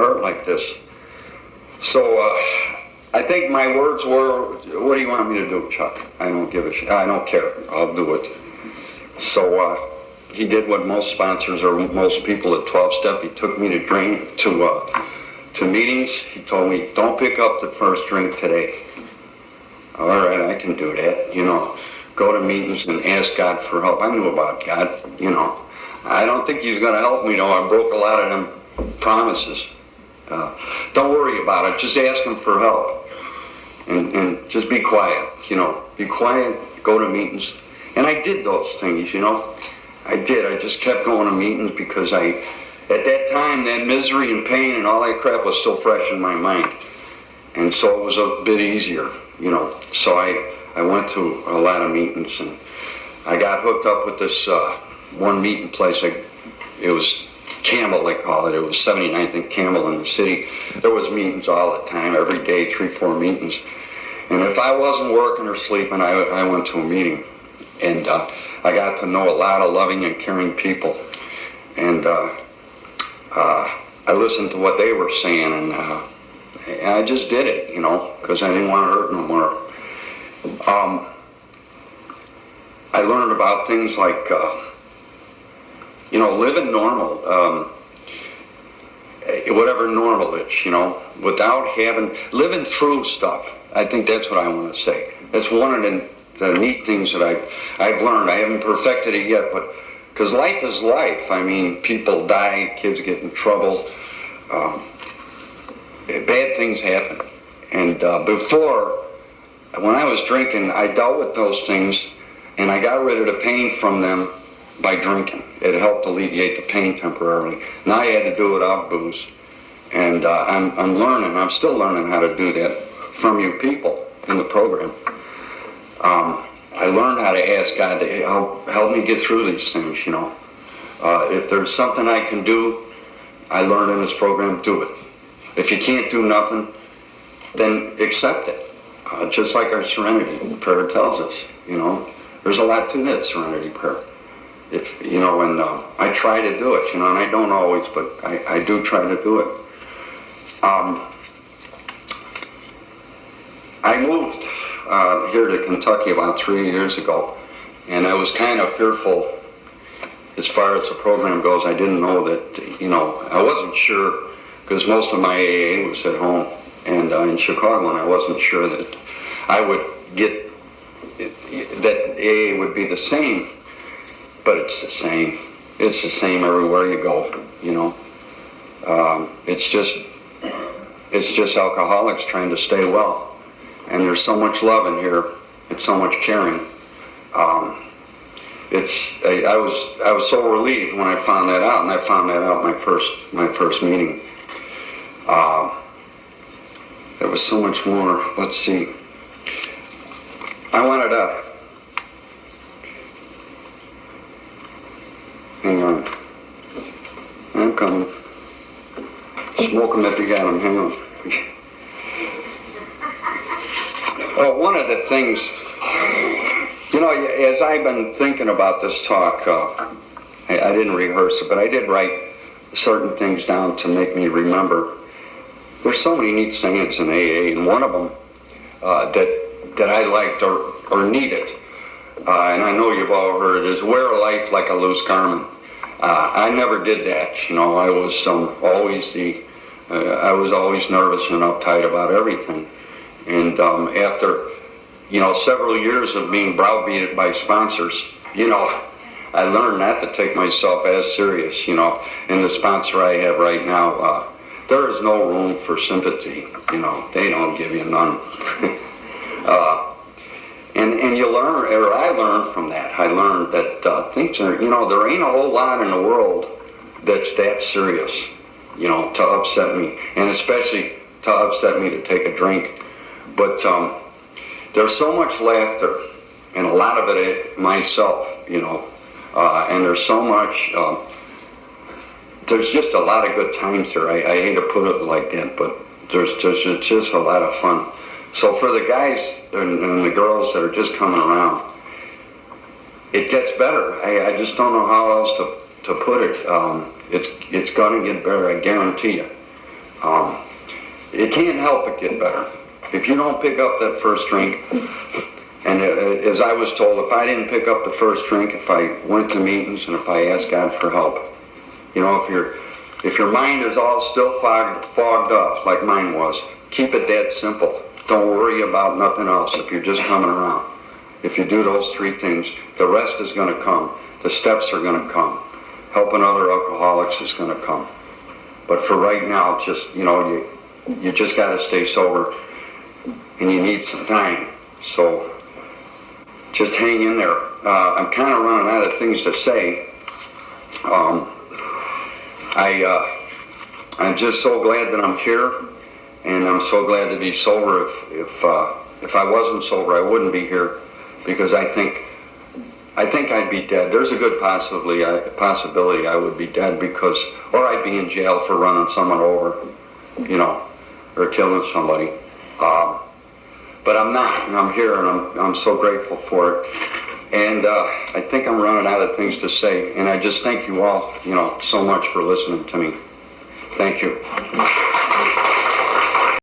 hurt like this. So I think my words were, what do you want me to do, Chuck? I don't give a shit. I don't care. I'll do it. So he did what most sponsors or most people at 12-step. He took me to meetings. He told me, don't pick up the first drink today. All right, I can do that, you know. Go to meetings and ask God for help. I knew about God, you know. I don't think he's going to help me, though. I broke a lot of them promises. Don't worry about it. Just ask him for help. And just be quiet, you know. Be quiet, go to meetings. And I did those things, you know. I did. I just kept going to meetings because at that time, that misery and pain and all that crap was still fresh in my mind. And so it was a bit easier, you know. So I went to a lot of meetings, and I got hooked up with this one meeting place. It was Campbell, they call it. It was 79th and Campbell in the city. There was meetings all the time, every day, 3-4 meetings. And if I wasn't working or sleeping, I went to a meeting. And I got to know a lot of loving and caring people. And I listened to what they were saying, and I just did it, you know, because I didn't want to hurt no more. I learned about things like, you know, living normal, whatever normal is, you know, without living through stuff. I think that's what I want to say. That's one of the neat things that I've learned. I haven't perfected it yet, but because life is life. I mean, people die, kids get in trouble, bad things happen. And before, when I was drinking, I dealt with those things, and I got rid of the pain from them by drinking. It helped alleviate the pain temporarily. Now I had to do it without booze. And I'm learning, I'm still learning how to do that from you people in the program. I learned how to ask God to help me get through these things, you know. If there's something I can do, I learned in this program, do it. If you can't do nothing, then accept it. Just like our serenity prayer tells us, you know. There's a lot to that serenity prayer. If, you know, and I try to do it, you know, and I don't always, but I do try to do it. I moved here to Kentucky about 3 years ago, and I was kind of fearful as far as the program goes. I didn't know that, you know, I wasn't sure, because most of my AA was at home, and in Chicago, and I wasn't sure that I would get, that AA would be the same, but it's the same. It's the same everywhere you go, you know. It's just alcoholics trying to stay well. And there's so much love in here. It's so much caring. I was so relieved when I found that out, and I found that out my first meeting. There was so much more. Let's see. I wanted to. Hang on. I'm coming. Smoke them if you got them. Hang on. Well, one of the things, you know, as I've been thinking about this talk, I didn't rehearse it, but I did write certain things down to make me remember. There's so many neat sayings in AA, and one of them that I liked or needed, and I know you've all heard it, is wear a life like a loose garment. I never did that, you know. I was always nervous and uptight about everything. And after, you know, several years of being browbeaten by sponsors, you know, I learned not to take myself as serious, you know. And the sponsor I have right now, there is no room for sympathy, you know. They don't give you none. And you learn, or I learned from that. I learned that things are, you know, there ain't a whole lot in the world that's that serious, you know, to upset me. And especially to upset me to take a drink. But there's so much laughter, and a lot of it myself, you know, and there's so much, there's just a lot of good times here. I hate to put it like that, but there's just a lot of fun. So for the guys and the girls that are just coming around, it gets better. I just don't know how else to put it. It's going to get better, I guarantee you. It can't help but get better. If you don't pick up that first drink, and as I was told, if I didn't pick up the first drink, if I went to meetings and if I asked God for help, you know, if your mind is all still fogged up like mine was, keep it that simple. Don't worry about nothing else if you're just coming around. If you do those three things, the rest is going to come. The steps are going to come. Helping other alcoholics is going to come. But for right now, just, you know, you just got to stay sober, and you need some time. So just hang in there. I'm kind of running out of things to say. I'm just so glad that I'm here, and I'm so glad to be sober. If I wasn't sober, I wouldn't be here, because I think I'd be dead. There's a good possibility I would be dead, or I'd be in jail for running someone over, you know, or killing somebody. But I'm not, and I'm here, and I'm so grateful for it. And I think I'm running out of things to say, and I just thank you all, you know, so much for listening to me. Thank you.